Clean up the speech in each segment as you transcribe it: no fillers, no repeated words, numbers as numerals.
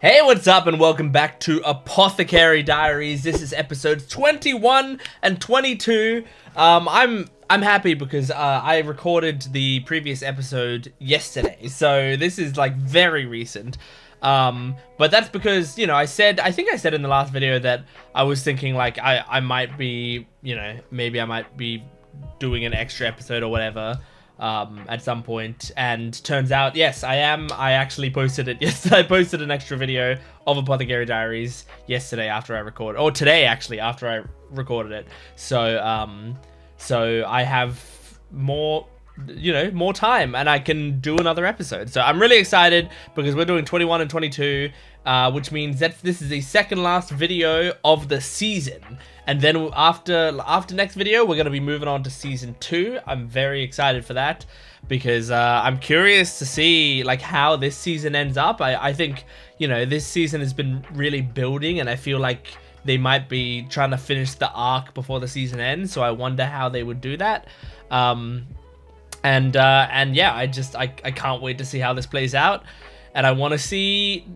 Hey, what's up, and welcome back to Apothecary Diaries. This is episodes 21 and 22. I'm happy because I recorded the previous episode yesterday, so this is like very recent. But that's because, you know, I think I said in the last video that I was thinking like I might be, you know, maybe I might be doing an extra episode or whatever at some point, and turns out, yes, I am. I actually posted it yesterday. I posted an extra video of Apothecary Diaries yesterday after I recorded, or today actually after I recorded it. So so I have more, you know, more time, and I can do another episode. So I'm really excited because we're doing 21 and 22, which means that this is the second last video of the season. And then after next video, we're going to be moving on to season 2. I'm very excited for that because I'm curious to see like how this season ends up. I think, you know, this season has been really building, and I feel like they might be trying to finish the arc before the season ends. So I wonder how they would do that. And yeah, I can't wait to see how this plays out, and I want to see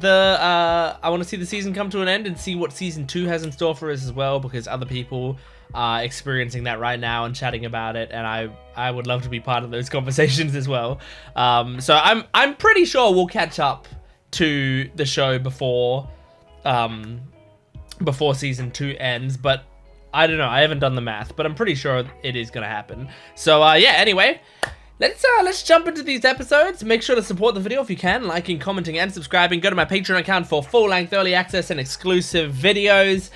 the season come to an end and see what season 2 has in store for us as well, because other people are experiencing that right now and chatting about it, and I would love to be part of those conversations as well. So I'm pretty sure we'll catch up to the show before season 2 ends, but I don't know, I haven't done the math, but I'm pretty sure it is gonna happen. So yeah, anyway, let's jump into these episodes. Make sure to support the video if you can, liking, commenting, and subscribing. Go to my Patreon account for full-length early access and exclusive videos.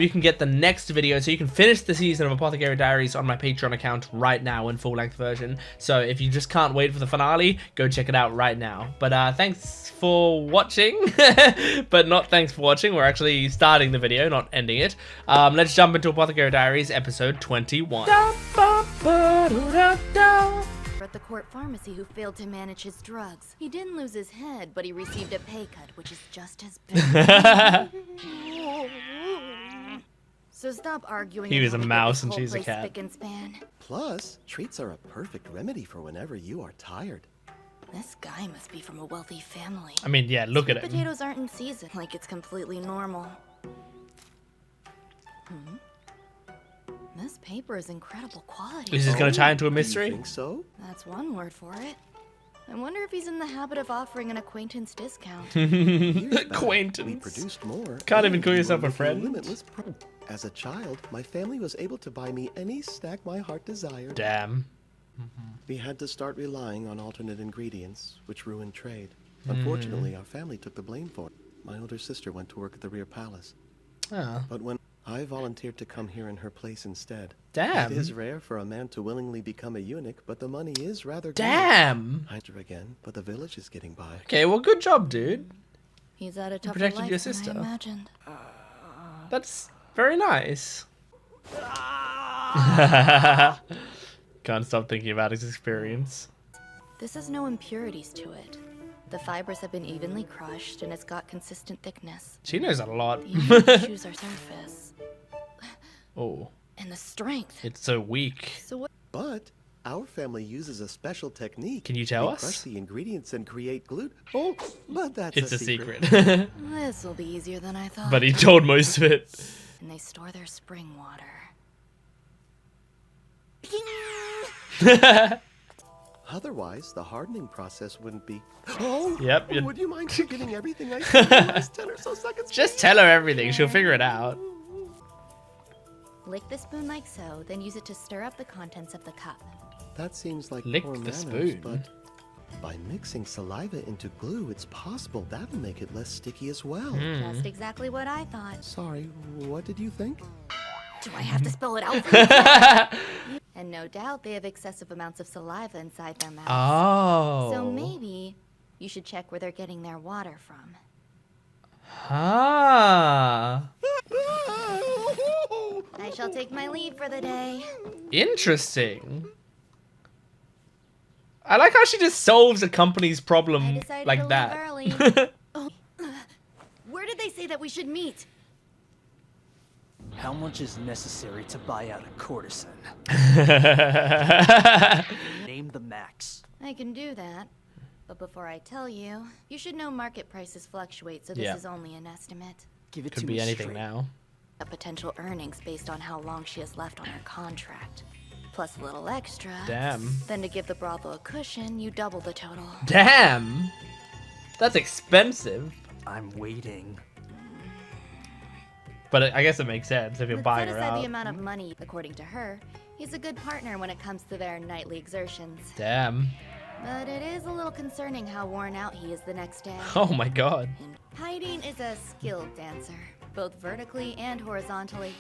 You can get the next video, so you can finish the season of Apothecary Diaries on my Patreon account right now in full-length version. So if you just can't wait for the finale, go check it out right now. But thanks for watching, but not thanks for watching. We're actually starting the video, not ending it. Let's jump into Apothecary Diaries episode 21. At the court pharmacy who failed to manage his drugs. He didn't lose his head, but he received a pay cut, which is just as bad. So stop arguing. He was a mouse and and she's a cat. Spick and span. Plus, treats are a perfect remedy for whenever you are tired. This guy must be from a wealthy family. I mean, yeah, look at him. Potatoes aren't in season, like it's completely normal. This paper is incredible quality. Is this gonna tie into a mystery? You think so? That's one word for it. I wonder if he's in the habit of offering an acquaintance discount. Acquaintance. We produced more. Can't even call and yourself we a were friend. limitless As a child, my family was able to buy me any snack my heart desired. Damn. We had to start relying on alternate ingredients, which ruined trade. Unfortunately, our family took the blame for it. My older sister went to work at the rear palace. Oh. But when I volunteered to come here in her place instead. Damn. It is rare for a man to willingly become a eunuch, but the money is rather good. Damn. I enter again, but the village is getting by. Okay, well, good job, dude. He's had a tougher protected life your than sister. I imagined. That's very nice. Can't stop thinking about his experience. This has no impurities to it. The fibers have been evenly crushed, and it's got consistent thickness. She knows a lot. The only issues are surface. Oh, And the strength. it's so weak. So what? But our family uses a special technique. Can you tell We us? crush the ingredients and create glue. Oh, but that's It's a a secret. This will be easier than I thought. But he told most of it. And they store their spring water. Otherwise, the hardening process wouldn't be. Oh, Yep, you're- would you mind forgetting everything I said in the last 10 or so seconds? Just tell her everything. She'll figure it out. Lick the spoon like so, then use it to stir up the contents of the cup. That seems like Lick poor the manners, spoon. but by mixing saliva into glue, it's possible that'll make it less sticky as well. Just exactly what I thought. Sorry, what did you think? Do I have to spell it out for you? And no doubt they have excessive amounts of saliva inside their mouths. Oh. So maybe you should check where they're getting their water from. Ah. I shall take my leave for the day. Interesting. I like how she just solves a company's I problem decided like to that. leave early. Where did they say that we should meet? How much is necessary to buy out a courtesan? Name the max. I can do that. But before I tell you, you should know market prices fluctuate, so this Yeah. is only an estimate. Give it Could to be me anything straight. now. A potential earnings based on how long she has left on her contract. Plus a little extra. Damn. Then to give the brothel a cushion, you double the total. Damn. That's expensive. I'm waiting. But I guess it makes sense if you're Let's buying set her aside out. the amount of money, according to her. He's a good partner when it comes to their nightly exertions. Damn. But it is a little concerning how worn out he is the next day. Oh my god. Haideen is a skilled dancer, both vertically and horizontally.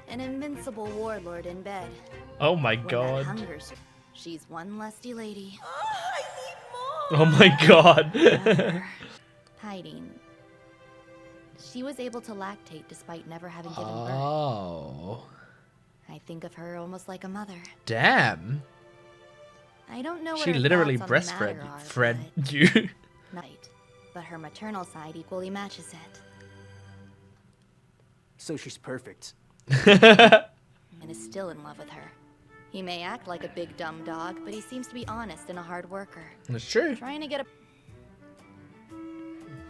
An invincible warlord in bed. Oh my When that god. hungers, she's one lusty lady. Oh my god. Haideen. She was able to lactate despite never having given birth. Oh. I think of her almost like a mother. Damn. I don't know what She her literally thoughts on the breastfed matter are, fed but- you. Right. But her maternal side equally matches it. So she's perfect. And is still in love with her. He may act like a big dumb dog, but he seems to be honest and a hard worker. That's true. Trying to get a...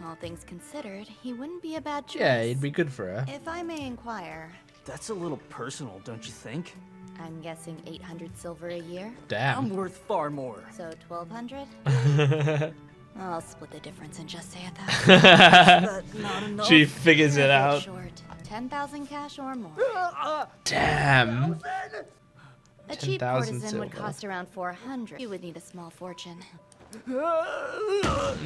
All things considered, he wouldn't be a bad choice. Yeah, it'd be good for her. If I may inquire, That's a little personal, don't you think? I'm guessing 800 silver a year? I'm Damn. worth far more. So 1,200? I'll split the difference and just say it that way. But not enough. She figures it You're a bit out. Short. 10,000 cash or more. Damn. A cheap 10,000 courtesan would silver. cost around 400. You would need a small fortune.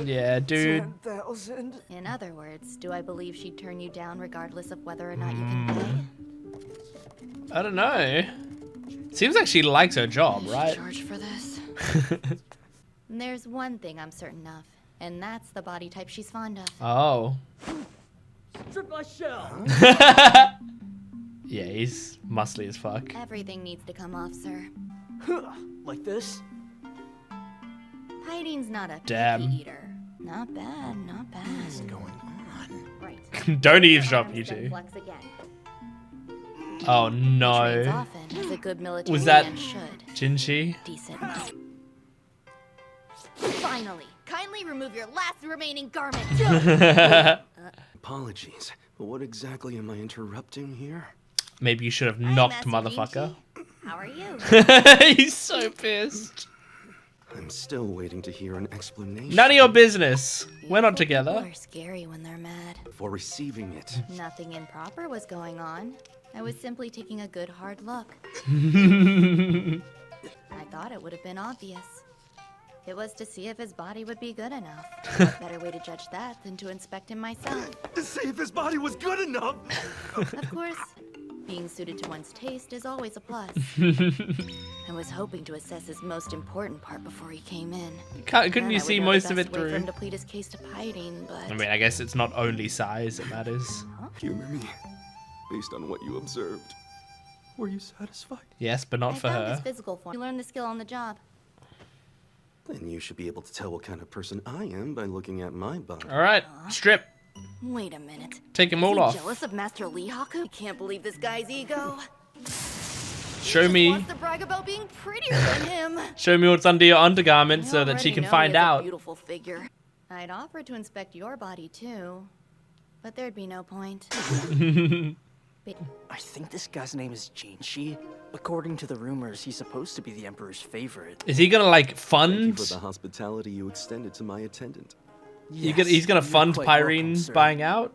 Yeah, dude. 10,000. In other words, do I believe she'd turn you down regardless of whether or not you can pay? I don't know. Seems like she likes her job, right? Charge for this. There's one thing I'm certain of, and that's the body type she's fond of. Oh. Strip my shell. Yeah, he's muscly as fuck. Everything needs to come off, sir. Like this? Haideen's not a Damn. picky eater. Not bad, not bad. What's going on? Right. Don't eavesdrop, you Arms then two. flex again. Oh Trains no. often, as a good military Was that- man should. Jinchi? Decent. Finally, kindly remove your last remaining garment. Apologies, but what exactly am I interrupting here? Maybe you should have Hi, knocked, Master motherfucker. Jinchi. How are you? He's so pissed. I'm still waiting to hear an explanation. None of your business. We're not Beautiful together. people are scary when they're mad. For receiving it. Nothing improper was going on. I was simply taking a good hard look. I thought it would have been obvious. It was to see if his body would be good enough. What better way to judge that than to inspect him myself? To see if his body was good enough! Of course, being suited to one's taste is always a plus. I was hoping to assess his most important part before he came in. Couldn't Then you I see would know the most of best it way for through? him to plead his case to Haideen, but I mean, I guess it's not only size that matters. Humor me, based on what you observed. Were you satisfied? Yes, but not I for found his her. physical form. You learned the skill on the job. Then you should be able to tell what kind of person I am by looking at my body. Alright, strip. Wait a minute. Take them Is all he off. jealous of Master Leehaku? I can't believe this guy's ego. Show He just me. wants to brag about being prettier than him. Show me what's under your undergarment I so that she already can know find he has a out. Beautiful figure. I'd offer to inspect your body too, but there'd be no point. I think this guy's name is Jinchi. According to the rumors, he's supposed to be the Emperor's favorite. Is he gonna like Thank you fund? for the hospitality you extended to my attendant. He's gonna You're fund quite welcome, Pyrene sir. buying out?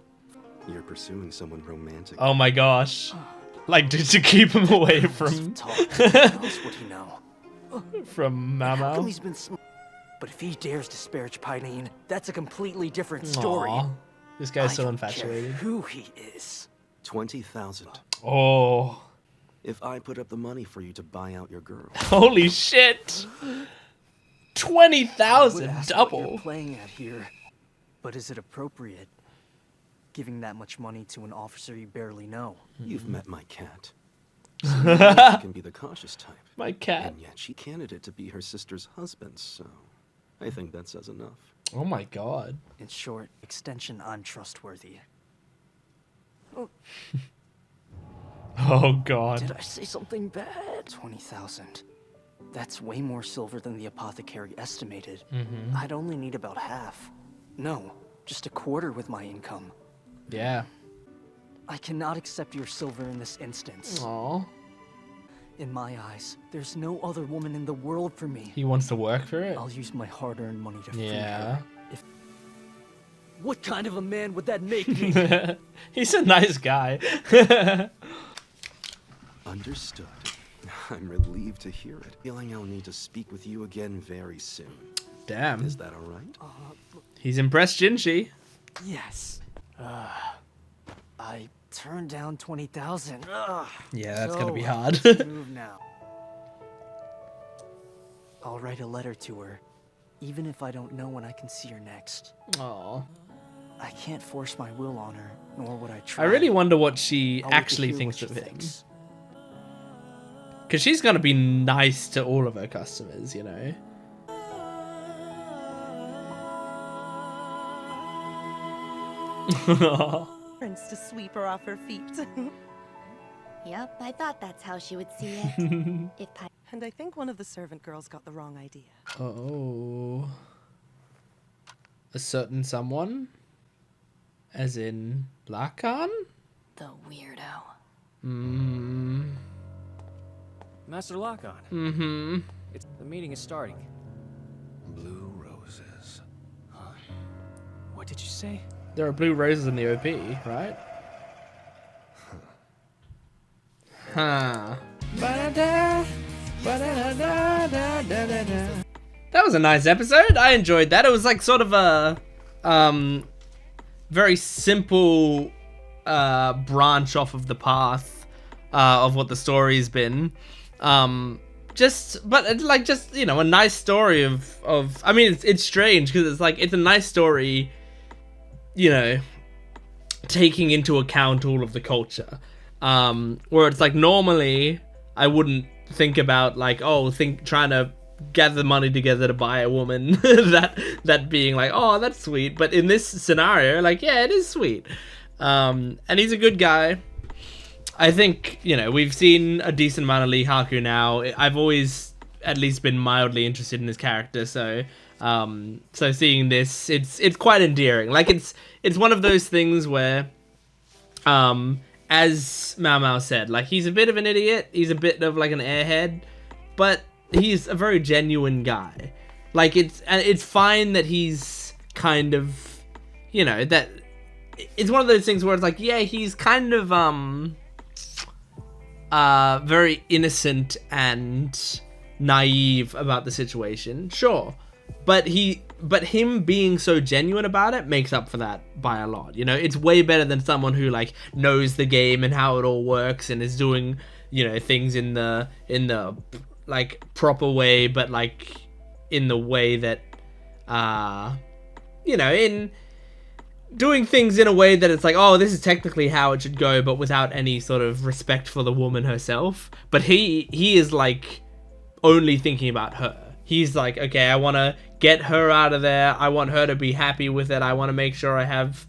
You're pursuing someone romantic. Oh my gosh. Like to keep him away from Talk. What else would he know? from How come Maomao. he's been But if he dares disparage Pyrene, that's a completely different story. Aw, this guy's I so don't care infatuated. who he is. 20,000. Oh, If I put up the money for you to buy out your girl. holy shit! Would 20,000 ask what double. you're playing at here, but is it appropriate? Giving that much money to an officer you barely know. You've met my cat. She can be the cautious type. My cat. And yet she candidate to be her sister's husband, so I think that says enough. Oh my god. In short, extension untrustworthy. Oh god. Did I say something bad? 20,000. That's way more silver than the apothecary estimated. Mm-hmm. I'd only need about half. No, just a quarter with my income. Yeah. I cannot accept your silver in this instance. Aw. In my eyes, there's no other woman in the world for me. He wants to work for it? I'll use my hard-earned money to free Yeah. her. What kind of a man would that make me? He's a nice guy. Understood. I'm relieved to hear it. Feeling I'll need to speak with you again very soon. Damn. Is that all right? He's impressed Jinshi. Yes. I turned down 20,000. Yeah, that's gonna be So, hard. let's move now. I'll write a letter to her, even if I don't know when I can see her next. Aw. I can't force my will on her, nor would I I try. really wonder what she I'll wait to actually hear thinks what of she him. thinks. Because she's gonna be nice to all of her customers, you know? To sweep her off her feet. Yep, I thought that's how she would see it. If I And I think one of the servant girls got the wrong idea. Oh. A certain someone? As in Lakan? the weirdo. Master Lakan, Mm-hmm. the meeting is starting. Blue roses. What did you say? There are blue roses in the OP, right? Huh. That was a nice episode. I enjoyed that. It was like sort of a very simple branch off of the path of what the story's been. Just you know, a nice story of I mean, it's strange because it's like it's a nice story, you know, taking into account all of the culture. Where it's like normally I wouldn't think about like, trying to gather money together to buy a woman, that being like, oh, that's sweet. But in this scenario, like, yeah, it is sweet. And he's a good guy. I think, you know, we've seen a decent amount of Lee Haku now. I've always at least been mildly interested in his character, so seeing this, it's quite endearing. Like, it's one of those things where, as Maomao said, like, he's a bit of an idiot, he's a bit of like an airhead, but he's a very genuine guy. Like, it's fine that he's kind of, you know, that it's one of those things where it's like, yeah, he's kind of very innocent and naive about the situation, sure, but him being so genuine about it makes up for that by a lot. You know, it's way better than someone who like knows the game and how it all works and is doing, you know, things in the like proper way, but like in the way that you know, in doing things in a way that it's like, oh, this is technically how it should go, but without any sort of respect for the woman herself. But he is like only thinking about her. He's like, okay, I want to get her out of there. I want her to be happy with it. I want to make sure I have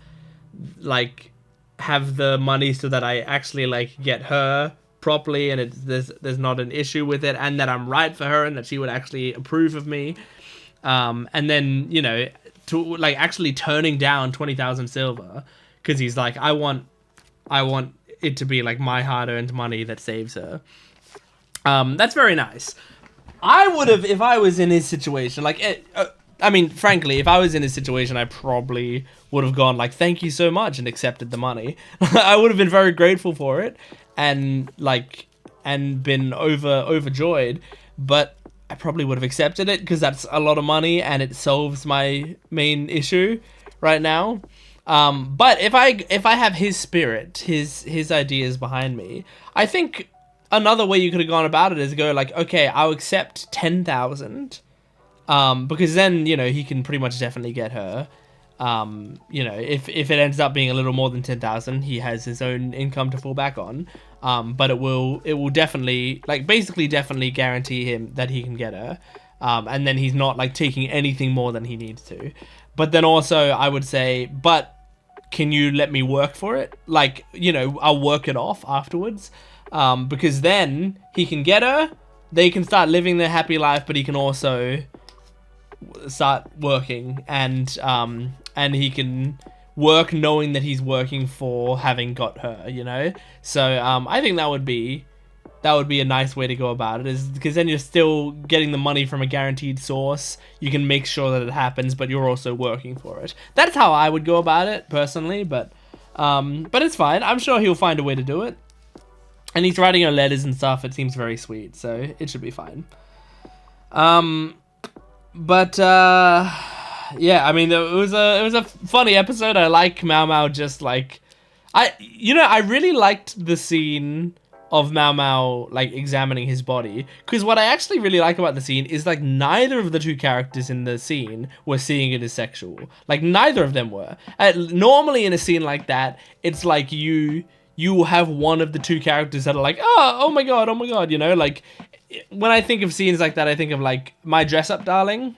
the money so that I actually like get her properly and there's not an issue with it, and that I'm right for her and that she would actually approve of me. And then, you know, to like actually turning down 20,000 silver because he's like, I want it to be like my hard-earned money that saves her. That's very nice. I would have, if I was in his situation, like, I mean, frankly, if I was in his situation, I probably would have gone like, thank you so much, and accepted the money. I would have been very grateful for it and been overjoyed, but I probably would have accepted it because that's a lot of money and it solves my main issue right now. But if I have his spirit, his ideas behind me, I think another way you could have gone about it is go like, okay, I'll accept 10,000, because then, you know, he can pretty much definitely get her. You know, if it ends up being a little more than 10,000, he has his own income to fall back on. But it will definitely, like, basically definitely guarantee him that he can get her. And then he's not like taking anything more than he needs to. But then also I would say, but can you let me work for it? Like, you know, I'll work it off afterwards. Because then he can get her, they can start living their happy life, but he can also start working, and he can work knowing that he's working for having got her, you know? So I think that would be a nice way to go about it, is because then you're still getting the money from a guaranteed source. You can make sure that it happens, but you're also working for it. That's how I would go about it personally, but it's fine. I'm sure he'll find a way to do it. And he's writing her letters and stuff. It seems very sweet, so it should be fine. Yeah, I mean, it was a funny episode. I like Maomao just like, I really liked the scene of Maomao like examining his body, because what I actually really like about the scene is like neither of the two characters in the scene were seeing it as sexual. Like neither of them were. Normally in a scene like that, it's like you have one of the two characters that are like, oh my god, you know, like when I think of scenes like that, I think of like My Dress Up Darling,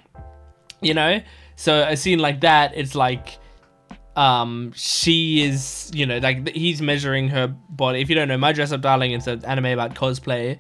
you know. So a scene like that, it's like, she is, you know, like he's measuring her body. If you don't know, My Dress Up Darling is an anime about cosplay.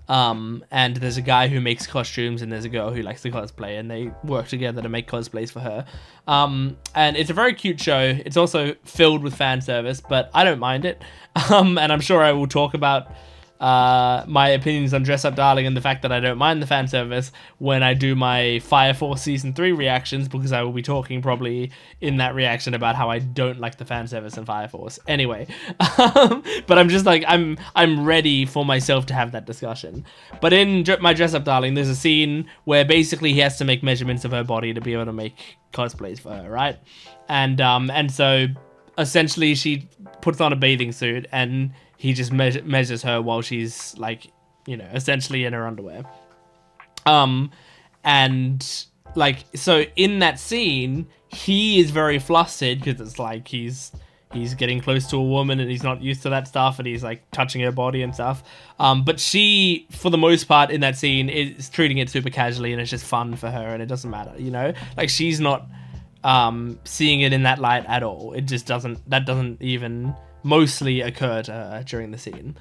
And there's a guy who makes costumes and there's a girl who likes to cosplay, and they work together to make cosplays for her. And it's a very cute show. It's also filled with fan service, but I don't mind it. And I'm sure I will talk about my opinions on Dress Up Darling and the fact that I don't mind the fan service when I do my Fire Force Season 3 reactions, because I will be talking probably in that reaction about how I don't like the fan service in Fire Force. Anyway, but I'm just like, I'm ready for myself to have that discussion. But in My Dress Up Darling, there's a scene where basically he has to make measurements of her body to be able to make cosplays for her, right? And so essentially she puts on a bathing suit and he just measures her while she's like, you know, essentially in her underwear. And like, so in that scene, he is very flustered because it's like he's getting close to a woman and he's not used to that stuff, and he's like touching her body and stuff. But she, for the most part in that scene, is treating it super casually, and it's just fun for her, and it doesn't matter, you know? Like she's not seeing it in that light at all. It just doesn't even mostly occur to her during the scene.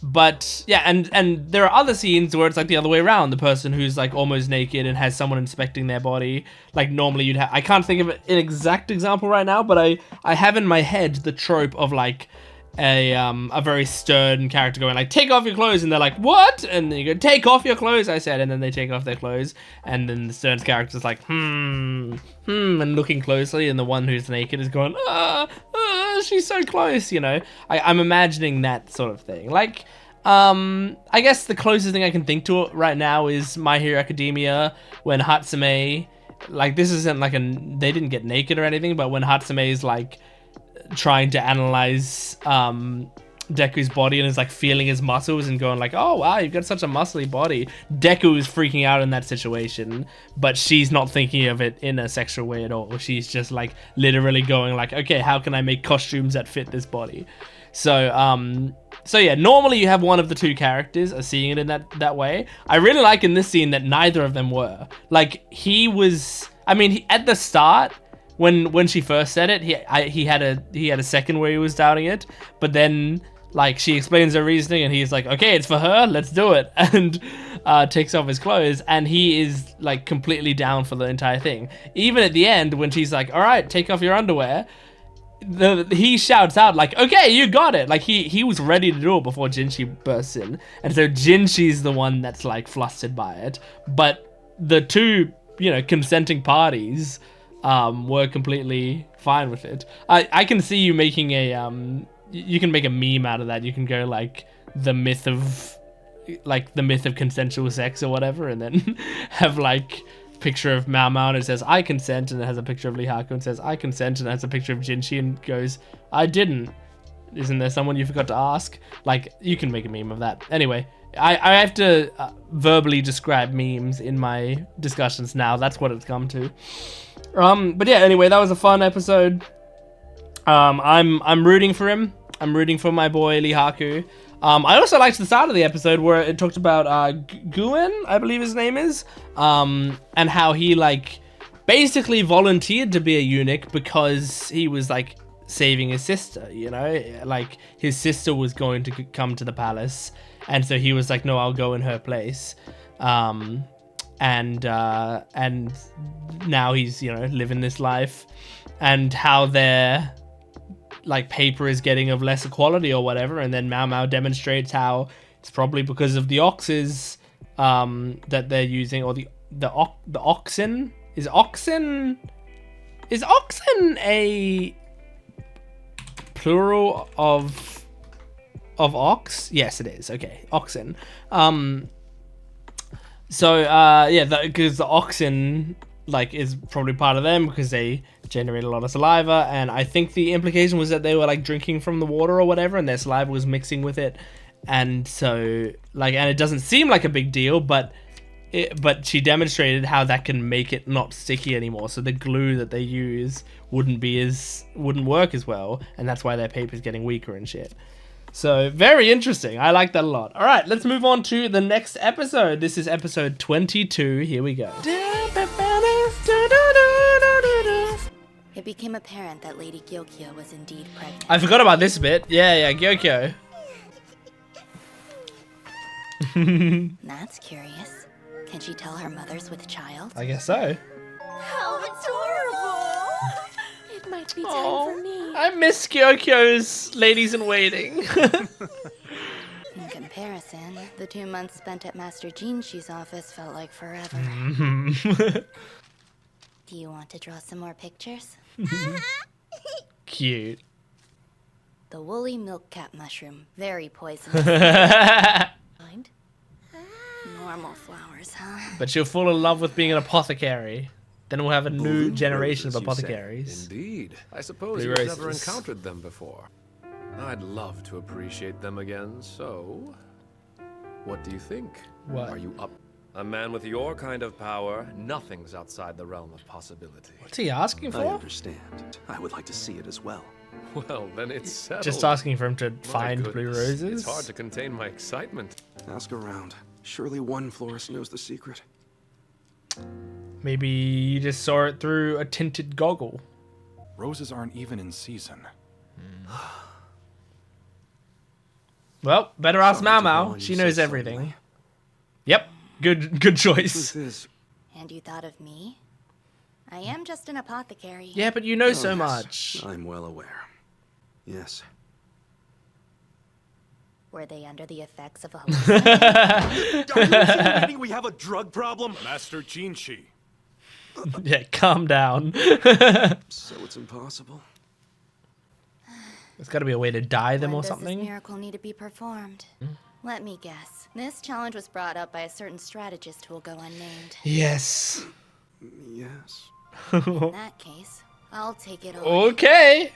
But yeah, and there are other scenes where it's like the other way around. The person who's like almost naked and has someone inspecting their body. Like normally you'd have, I can't think of an exact example right now, but I have in my head the trope of like a very stern character going like, take off your clothes, and they're like, what? And then you go, take off your clothes, I said, and then they take off their clothes, and then the stern character's like, and looking closely, and the one who's naked is going, she's so close, you know? I'm imagining that sort of thing. Like, I guess the closest thing I can think to it right now is My Hero Academia, when Hatsume, like, this isn't like they didn't get naked or anything, but when Hatsume is like trying to analyze Deku's body and is like feeling his muscles and going like, oh wow, you've got such a muscly body. Deku is freaking out in that situation, but she's not thinking of it in a sexual way at all. She's just like literally going like, okay, how can I make costumes that fit this body? So yeah, normally you have one of the two characters are seeing it in that way. I really like in this scene that neither of them were. Like at the start, when she first said it, he had a second where he was doubting it, but then like she explains her reasoning and he's like, okay, it's for her, let's do it, and takes off his clothes, and he is like completely down for the entire thing. Even at the end when she's like, all right, take off your underwear, he shouts out like, okay, you got it. Like he was ready to do it before Jinchi bursts in, and so Jinchi's the one that's like flustered by it, but the two, you know, consenting parties were completely fine with it. I can see you making you can make a meme out of that. You can go like the myth of consensual sex or whatever, and then have like picture of Maomao and it says I consent, and it has a picture of Lee Haku and says I consent, and it has a picture of Jinchi and goes I didn't. Isn't there someone you forgot to ask? Like, you can make a meme of that. Anyway, I have to verbally describe memes in my discussions now. That's what it's come to. But yeah, anyway, that was a fun episode. I'm rooting for him. I'm rooting for my boy Lee Haku. I also liked the start of the episode where it talked about Guen, I believe his name is, and how he like basically volunteered to be a eunuch because he was like saving his sister, you know, like his sister was going to come to the palace, And so he was like, no, I'll go in her place. And now he's, you know, living this life, and how their like paper is getting of lesser quality or whatever. And then Maomao demonstrates how it's probably because of the oxes that they're using, or the oxen. Is oxen a plural of ox? Yes, it is. Okay, oxen. Because the oxen like is probably part of them because they generate a lot of saliva, and I think the implication was that they were like drinking from the water or whatever, and their saliva was mixing with it, and so like, and it doesn't seem like a big deal, but she demonstrated how that can make it not sticky anymore. So the glue that they use wouldn't work as well, and that's why their paper's getting weaker and shit. So very interesting. I like that a lot. All right, let's move on to the next episode. This is episode 22. Here we go. It became apparent that Lady Gyokyo was indeed pregnant. I forgot about this bit. Yeah, Gyokyo. That's curious. Can she tell her mother's with child? I guess so. How adorable! It might be time for me. I miss Gyokyo's ladies in waiting. In comparison, the 2 months spent at Master Jinshi's office felt like forever. Do you want to draw some more pictures? Cute. The woolly milk cap mushroom, very poisonous. Mind? Normal flowers, huh? But she'll fall in love with being an apothecary. Then we'll have a new Blue generation of roses, you say? apothecaries. Indeed. I suppose Blue you've never roses. encountered them before. I'd love to appreciate them again, so... What do you think? What? Are you up? A man with your kind of power, nothing's outside the realm of possibility. What's he asking I for? understand. I would like to see it as well. Well, then it's settled. Just asking for him to My find blue goodness, roses? It's hard to contain my excitement. Ask around. Surely one florist knows the secret. Maybe you just saw it through a tinted goggle. Roses aren't even in season. Well, better ask Sorry to go Maomao. on She you knows so everything. suddenly. Yep, good Truth choice. is, And you thought of me? I am just an apothecary. Yeah, but you know so yes, much. I'm well aware. Yes. Were they under the effects of a Are you insinuating we have a drug problem? Master Jinshi. Yeah, calm down. So it's impossible. There's got to be a way to dye them When or does something. this miracle need to be performed? Let me guess. This challenge was brought up by a certain strategist who will go unnamed. Yes. Yes. In that case, I'll take it on. Okay.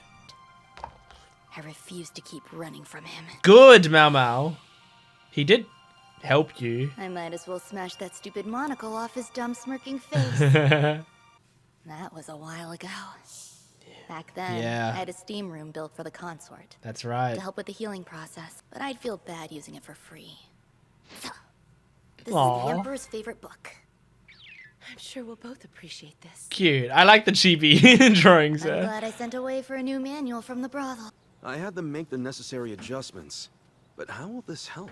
I refuse to keep running from him. Good, Maomao. He did help you. I might as well smash that stupid monocle off his dumb smirking face. That was a while ago. Back then, Yeah. I had a steam room built for the consort That's right. to help with the healing process, but I'd feel bad using it for free. So, this Aw. is the Emperor's favorite book. I'm sure we'll both appreciate this. Cute. I like the chibi drawings I'm there. glad I sent away for a new manual from the brothel. I had them make the necessary adjustments. But how will this help?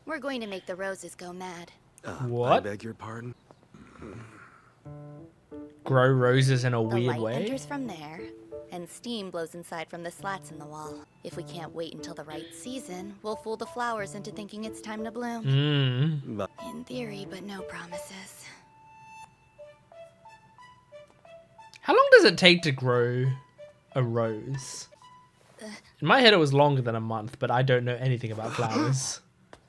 We're going to make the roses go mad. I What? beg your pardon? Grow roses in a The weird light way. enters from there, and steam blows inside from the slats in the wall. If we can't wait until the right season, we'll fool the flowers into thinking it's time to bloom. But In theory, but no promises. How long does it take to grow a rose? In my head, it was longer than a month, but I don't know anything about flowers.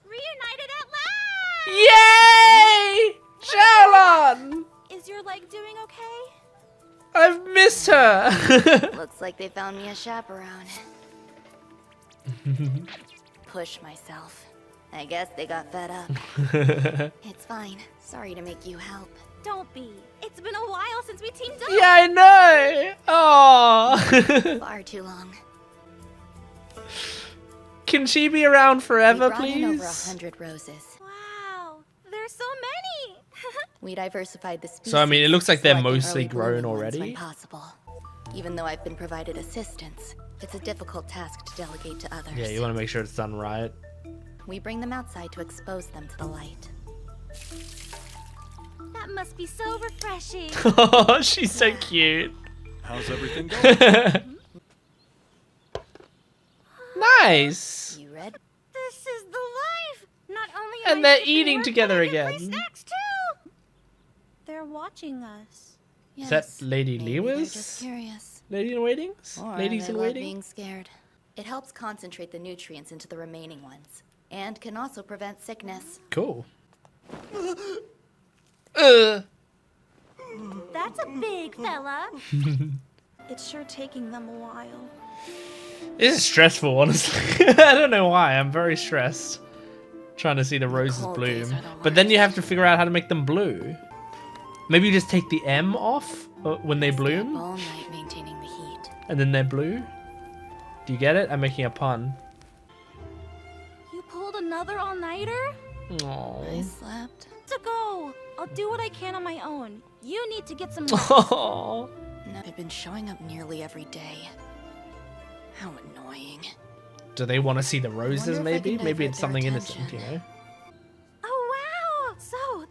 Reunited at last! Yay! Xiaolan! Is your leg doing okay? I've missed her! Looks like they found me a chaperone. Push myself. I guess they got fed up. It's fine. Sorry to make you help. Don't be. It's been a while since we teamed up. Yeah, I know! Oh. Far too long. Can she be around We forever, brought in over please? 100 roses. Wow, there's so many. We diversified the species. So, I mean, it looks like they're selecting mostly early blooming grown ones already. when possible. Even though I've been provided assistance, it's a difficult task to delegate to others. Yeah, you want to make sure it's done right. We bring them outside to expose them to the light. That must be so refreshing. Oh, she's so cute. How's everything going? Nice. You read? This is the life. Not only And am I they're safe in eating work, together but I get again. free snacks too. They're watching us. Is that Lady maybe they're Lewis? just curious. Lady in Waitings? Or Ladies they in love Waiting? being scared. It helps concentrate the nutrients into the remaining ones, and can also prevent sickness. Cool. That's a big fella. It's sure taking them a while. This is stressful, honestly. I don't know why. I'm very stressed. Trying to see the roses cold days bloom. are the But then you worst. have to figure out how to make them blue. Maybe you just take the M off when they Stay up bloom, all night maintaining the heat. and then they're blue. Do you get it? I'm making a pun. You pulled another all-nighter? I Aww. slept. To go. I'll do what I can on my own. You need to get some rest. Aww. No, I've been showing up nearly every day. How annoying. Do they want to see the roses, if I maybe? can Maybe divert it's their something attention. innocent, you know? Oh, wow. So,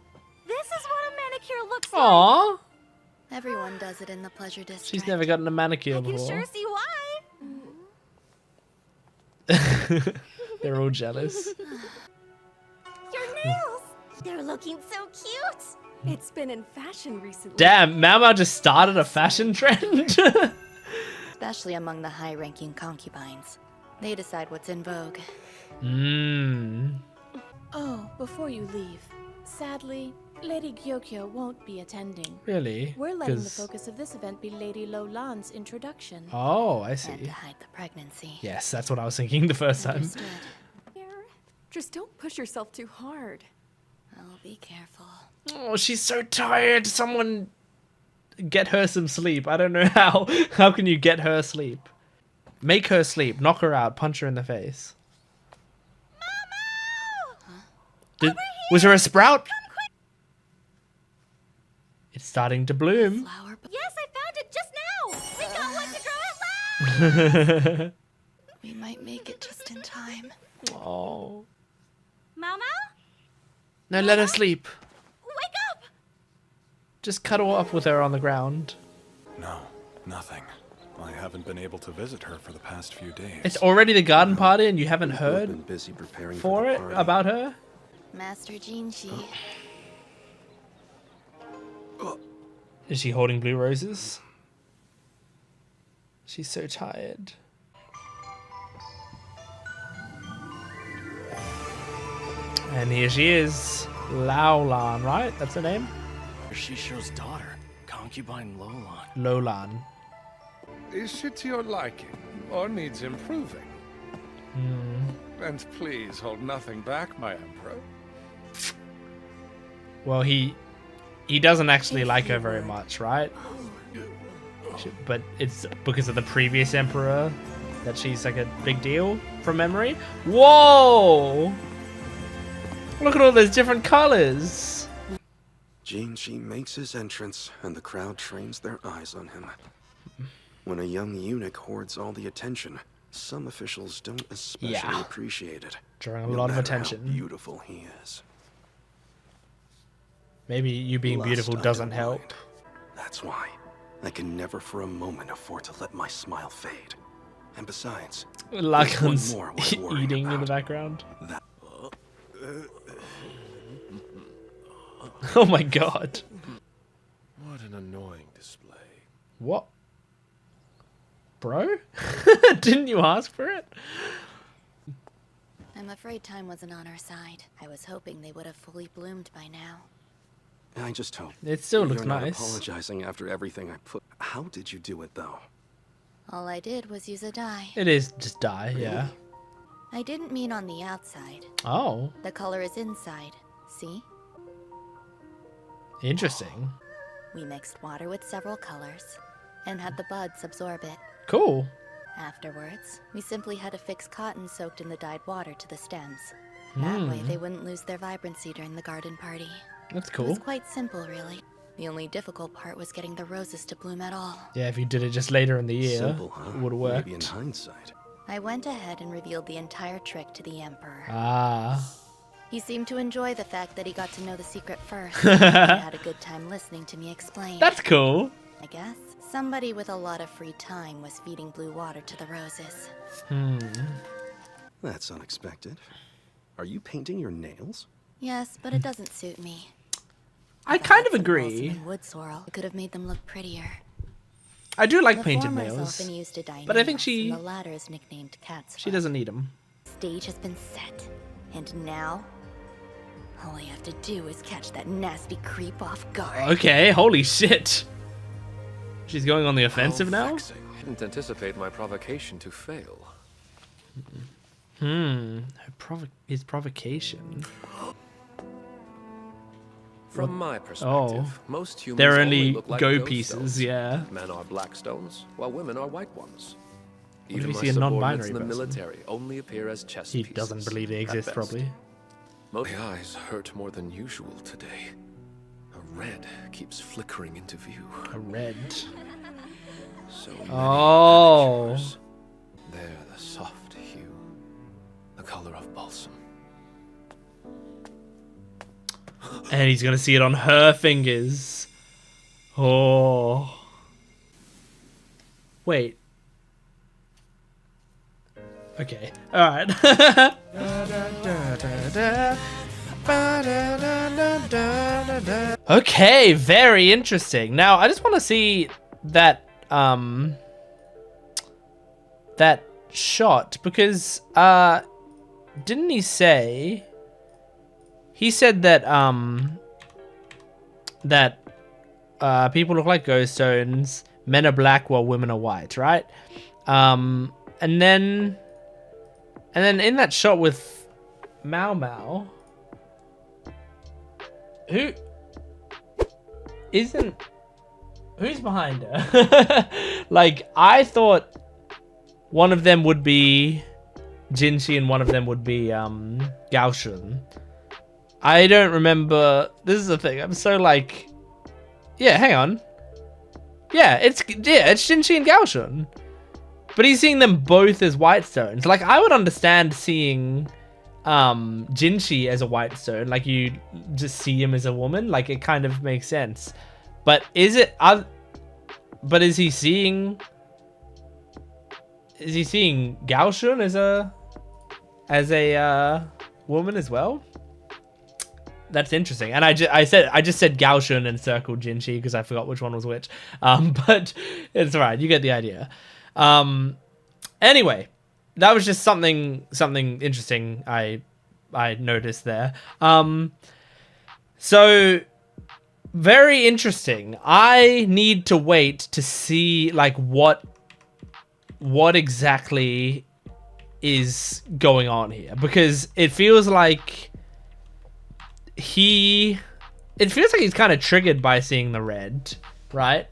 this is what a manicure looks like. Aww. Everyone does it in the pleasure district. She's never gotten a manicure I can before. sure see why. They're all jealous. Your nails. They're looking so cute. It's been in fashion recently. Damn, Maomao just started a fashion trend. Especially among the high-ranking concubines. They decide what's in vogue. Mmm. Oh, before you leave, sadly, Lady Gyokyo won't be attending. Really? We're letting the 'Cause- focus of this event be Lady Lo Lan's introduction. Oh, I And see. to hide the pregnancy. Yes, that's what I was thinking the first time. Understood. Here, just don't push yourself too hard. I'll be careful. Oh, she's so tired. Someone get her some sleep. I don't know how. How can you get her sleep? Make her sleep. Knock her out. Punch her in the face. Was there a sprout? It's starting to bloom. Flower, but Yes, I found it just now. We got one to grow at last. we might make it just in time. Oh. Maomao, No, let her sleep. wake up. Just cuddle up with her on the ground. No, nothing. I haven't been able to visit her for the past few days. It's already the garden party and you haven't I've heard been busy preparing for the it party. about her? Master Jinshi. Is she holding blue roses? She's so tired. And here she is. Laolan, right? That's her name? Shisho's daughter, concubine Lolan. Lolan. Is she to your liking, or needs improving? And please hold nothing back, my emperor. Well, he doesn't actually like her very much, right? But it's because of the previous emperor that she's like a big deal from memory. Whoa! Look at all those different colors. Jinshi makes his entrance, and the crowd trains their eyes on him. When a young eunuch hoards all the attention, some officials don't especially appreciate it. Drawing a no lot of matter how attention. beautiful he is. Maybe you being Lust beautiful I doesn't don't help. mind. That's why I can never for a moment afford to let my smile fade. And besides, Lakan's one more worth worrying eating in the about. background. That Oh my god. What an annoying display. What? Bro? Didn't you ask for it? I'm afraid time wasn't on our side. I was hoping they would have fully bloomed by now. I just hope It still looks you're not nice. apologizing after everything I put. How did you do it though? All I did was use a dye. It is just dye, yeah. I didn't mean on the outside. Oh, The color is inside. See? interesting. We mixed water with several colors and had the buds absorb it. Cool. Afterwards, we simply had to fix cotton soaked in the dyed water to the stems. That way they wouldn't lose their vibrancy during the garden party. That's It cool. was quite simple, really. The only difficult part was getting the roses to bloom at all. Yeah, if you did it just later in the year, Simple, huh? it would have worked. Maybe in hindsight. I went ahead and revealed the entire trick to the Emperor. Ah. He seemed to enjoy the fact that he got to know the secret first. And had a good time listening to me explain. That's cool. I guess somebody with a lot of free time was feeding blue water to the roses. That's unexpected. Are you painting your nails? Yes, but it doesn't suit me. I kind of agree. And wood sorrel could have made them look prettier. I do like The painted former's nails, often used to dye but I think nails, she and the latter is nicknamed cat's she foot. doesn't need them. Stage has been set, and now all I have to do is catch that nasty creep off guard. Okay, holy shit. She's going on the offensive now? Didn't anticipate my provocation to fail. His provocation. From my perspective, most humans they're only only look like go ghost pieces, stones. yeah. Men are black stones, while women are white ones. What if Even you my see a subordinates non-binary in the person? military only appear as chess He pieces. doesn't believe they at exist, best. probably. My eyes hurt more than usual today. A red keeps flickering into view. A red. So many Oh. manicures. They're the soft hue, the color of balsam. And he's gonna see it on her fingers. Oh. Wait. Okay. Alright. Okay, very interesting. Now, I just want to see that, that shot, because, didn't he say... He said that, people look like ghost stones, men are black while women are white, right? And then in that shot with Maomao, who's behind her? Like, I thought one of them would be Jinshi and one of them would be, Gaoshun. I don't remember. This is the thing. I'm so like, yeah. Hang on. Yeah, it's Jinshi and Gaoshun, but he's seeing them both as white stones. Like, I would understand seeing Jinshi as a white stone. Like, you just see him as a woman. Like, it kind of makes sense. But is it? But is he seeing? Is he seeing Gaoshun as a woman as well? That's interesting. And I just said Gaoshun and circled Jinshi because I forgot which one was which. But it's alright. You get the idea. Anyway, that was just something interesting I noticed there. So very interesting. I need to wait to see like what exactly is going on here, because it feels like he's kind of triggered by seeing the red, right?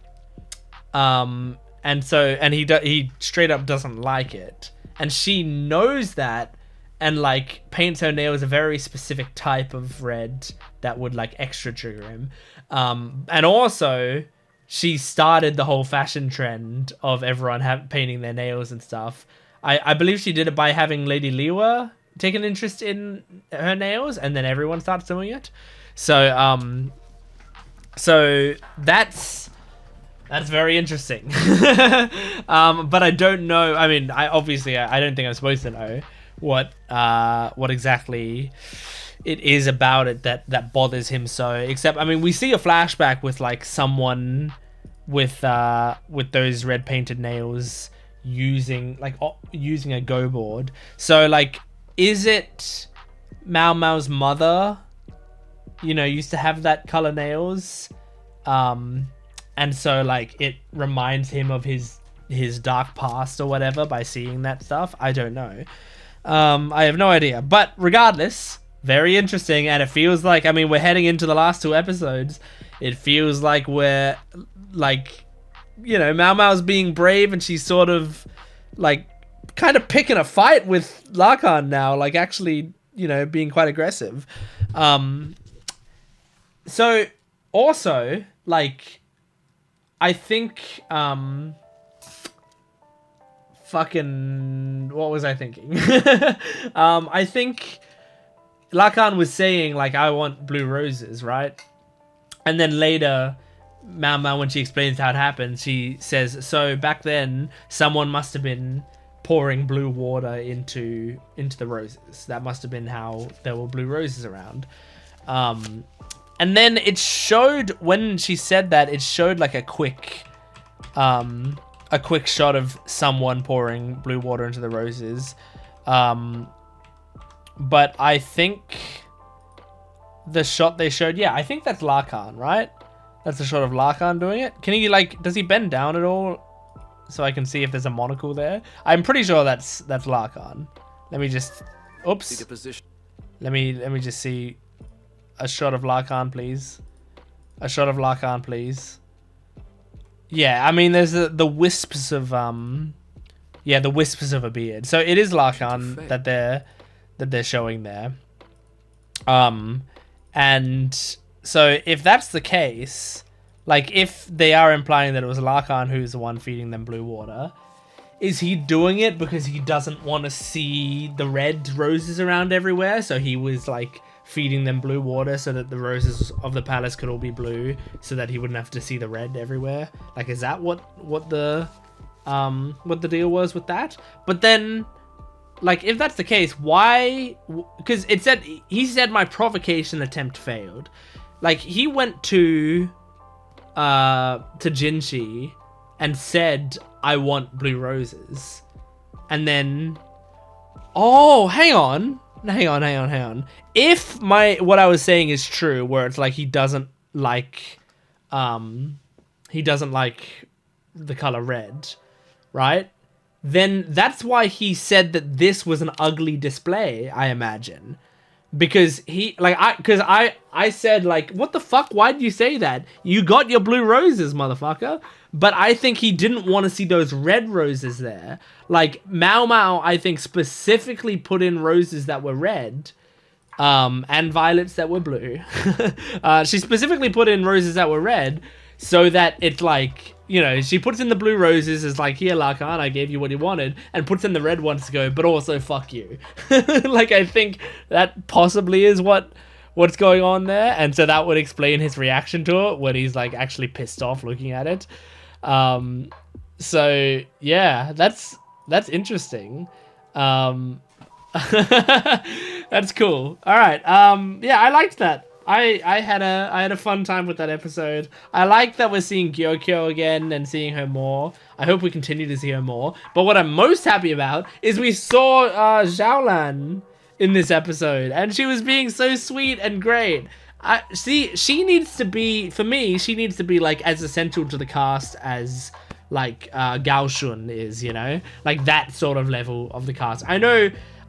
And he straight up doesn't like it, and she knows that, and like paints her nails a very specific type of red that would like extra trigger him. And also she started the whole fashion trend of everyone painting their nails and stuff. I believe she did it by having Lady Liwa take an interest in her nails, and then everyone starts doing it. So that's very interesting. But I don't know. I mean, I don't think I'm supposed to know what exactly it is about it that bothers him so. Except, I mean, we see a flashback with like someone with those red painted nails using a go board. So like, is it Maomao's mother, used to have that color nails, and so like it reminds him of his dark past or whatever by seeing that stuff? I don't know. I have no idea, but regardless, very interesting. And it feels like, I mean, we're heading into the last 2 episodes. It feels like we're like, Maomao's being brave, and she's sort of like kind of picking a fight with Larkan now, like actually, being quite aggressive. So also, like, I think fucking... What was I thinking? I think Lacan was saying, like, I want blue roses, right? And then later, Maomao, when she explains how it happened, she says, so back then, someone must have been pouring blue water into the roses. That must have been how there were blue roses around. And then it showed, when she said that, it showed like a quick shot of someone pouring blue water into the roses. But I think the shot they showed, yeah, I think that's Lacan, right? That's the shot of Lacan doing it. Can he, like, does he bend down at all so I can see if there's a monocle there? I'm pretty sure that's Lacan. Let me just, oops. Let me just see a shot of Lacan, please. A shot of Lacan, please. Yeah, I mean, there's the wisps of yeah, the wisps of a beard. So it is Lacan that they're showing there. And so if that's the case, like if they are implying that it was Lacan who's the one feeding them blue water, is he doing it because he doesn't want to see the red roses around everywhere? So he was like feeding them blue water so that the roses of the palace could all be blue, so that he wouldn't have to see the red everywhere. Like, is that what the deal was with that? But then, like, if that's the case, why? Because it said, he said my provocation attempt failed. Like, he went to Jinshi and said, I want blue roses. And then, oh, hang on. If what I was saying is true, where it's like he doesn't like the color red, right? Then that's why he said that this was an ugly display, I imagine. Because I said, like, what the fuck? Why did you say that? You got your blue roses, motherfucker. But I think he didn't want to see those red roses there. Like, Maomao, I think, specifically put in roses that were red, and violets that were blue. She specifically put in roses that were red, so that it's like, you know, she puts in the blue roses as like, here, Lacan, I gave you what you wanted, and puts in the red ones to go, but also fuck you. Like, I think that possibly is what's going on there, and so that would explain his reaction to it when he's like actually pissed off looking at it. So yeah, that's interesting. That's cool. All right. Yeah, I liked that. I had a fun time with that episode. I like that we're seeing Gyokyo again and seeing her more. I hope we continue to see her more. But what I'm most happy about is we saw Xiaolan in this episode, and she was being so sweet and great. She needs to be, for me, she needs to be like as essential to the cast as like Gao Shun is, you know, like that sort of level of the cast.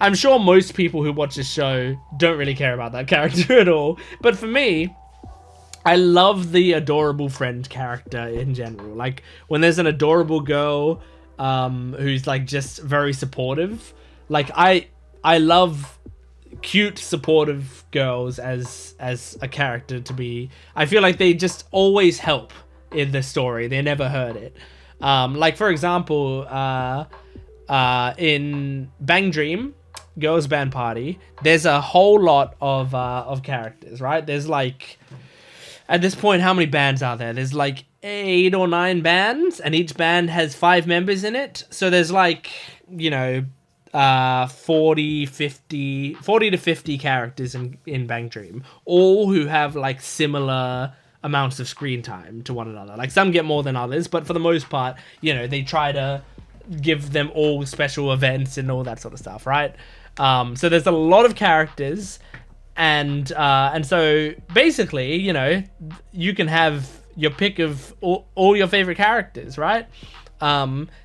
I'm sure most people who watch this show don't really care about that character at all, but for me, I love the adorable friend character in general. Like, when there's an adorable girl who's like just very supportive, like I love cute supportive girls as a character to be. I feel like they just always help in the story. They never hurt it. Like, for example, in Bang Dream Girls Band Party, there's a whole lot of characters, right? There's like, at this point, how many bands are there? There's like 8 or 9 bands, and each band has 5 members in it. So there's like, you know, 40 to 50 characters in Bang Dream, all who have like similar amounts of screen time to one another. Like, some get more than others, but for the most part, you know, they try to give them all special events and all that sort of stuff, right? So there's a lot of characters, and so basically, you know, you can have your pick of all your favorite characters, right?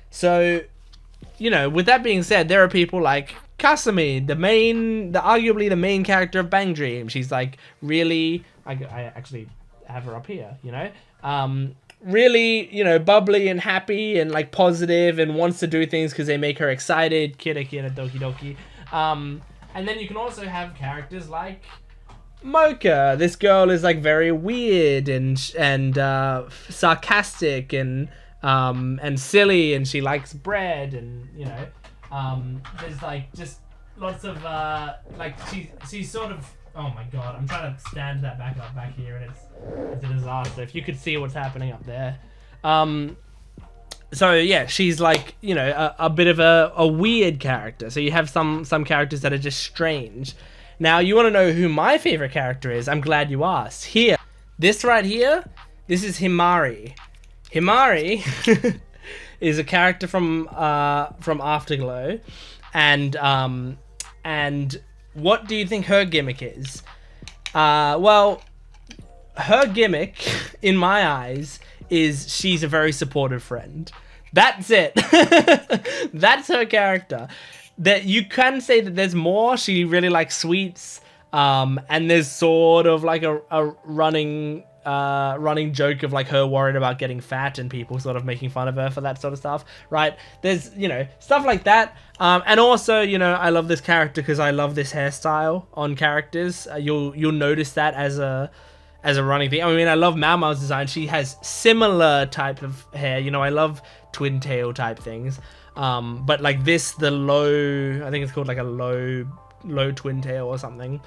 So, you know, with that being said, there are people like Kasumi, arguably the main character of Bang Dream. She's like really, I actually have her up here, you know, really, you know, bubbly and happy and like positive and wants to do things because they make her excited. Kira kira doki doki. And then you can also have characters like Mocha. This girl is like very weird and sarcastic and and silly, and she likes bread, and you know, there's like just lots of like she's sort of, oh my god, I'm trying to stand that back up back here, and it's a disaster. If you could see what's happening up there. So yeah, she's like, you know, a bit of a weird character. So you have some characters that are just strange. Now, you want to know who my favorite character is? I'm glad you asked. Here, this right here, this is Himari. Himari is a character from Afterglow, and what do you think her gimmick is? Well, her gimmick, in my eyes, is she's a very supportive friend. That's it. That's her character. That you can say that there's more. She really likes sweets, and there's sort of like a running joke of like her worried about getting fat and people sort of making fun of her for that sort of stuff, right? There's, you know, stuff like that, and also, you know, I love this character because I love this hairstyle on characters. You'll notice that as a running thing. I mean, I love Maomao's design. She has similar type of hair. You know, I love twin tail type things. But like this, the low, I think it's called like a low twin tail or something,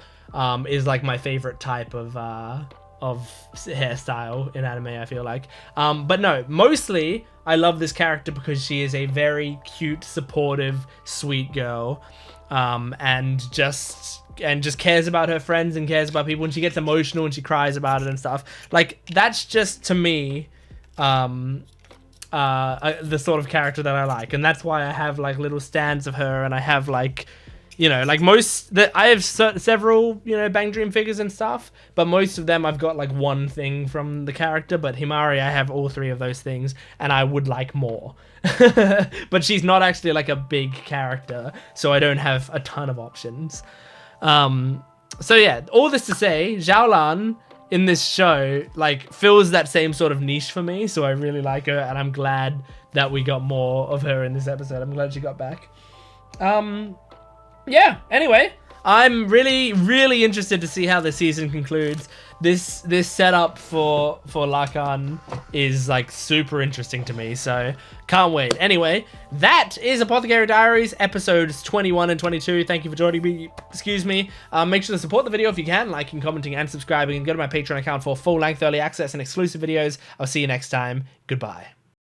is like my favorite type of hairstyle in anime, I feel like. But no, mostly I love this character because she is a very cute, supportive, sweet girl, and just cares about her friends and cares about people, and she gets emotional and she cries about it and stuff. Like, that's just, to me, the sort of character that I like, and that's why I have like little stands of her, and I have like, you know, like I have several, you know, Bang Dream figures and stuff, but most of them I've got like one thing from the character. But Himari, I have all three of those things, and I would like more. But she's not actually like a big character, so I don't have a ton of options. So yeah, all this to say, Xiaolan in this show like fills that same sort of niche for me, so I really like her, and I'm glad that we got more of her in this episode. I'm glad she got back. Yeah, anyway, I'm really interested to see how the season concludes. This setup for Lakan is like super interesting to me, so can't wait. Anyway, that is Apothecary Diaries episodes 21 and 22. Thank you for joining me. Excuse me. Make sure to support the video if you can, liking, commenting, and subscribing, and go to my Patreon account for full-length early access and exclusive videos. I'll see you next time. Goodbye.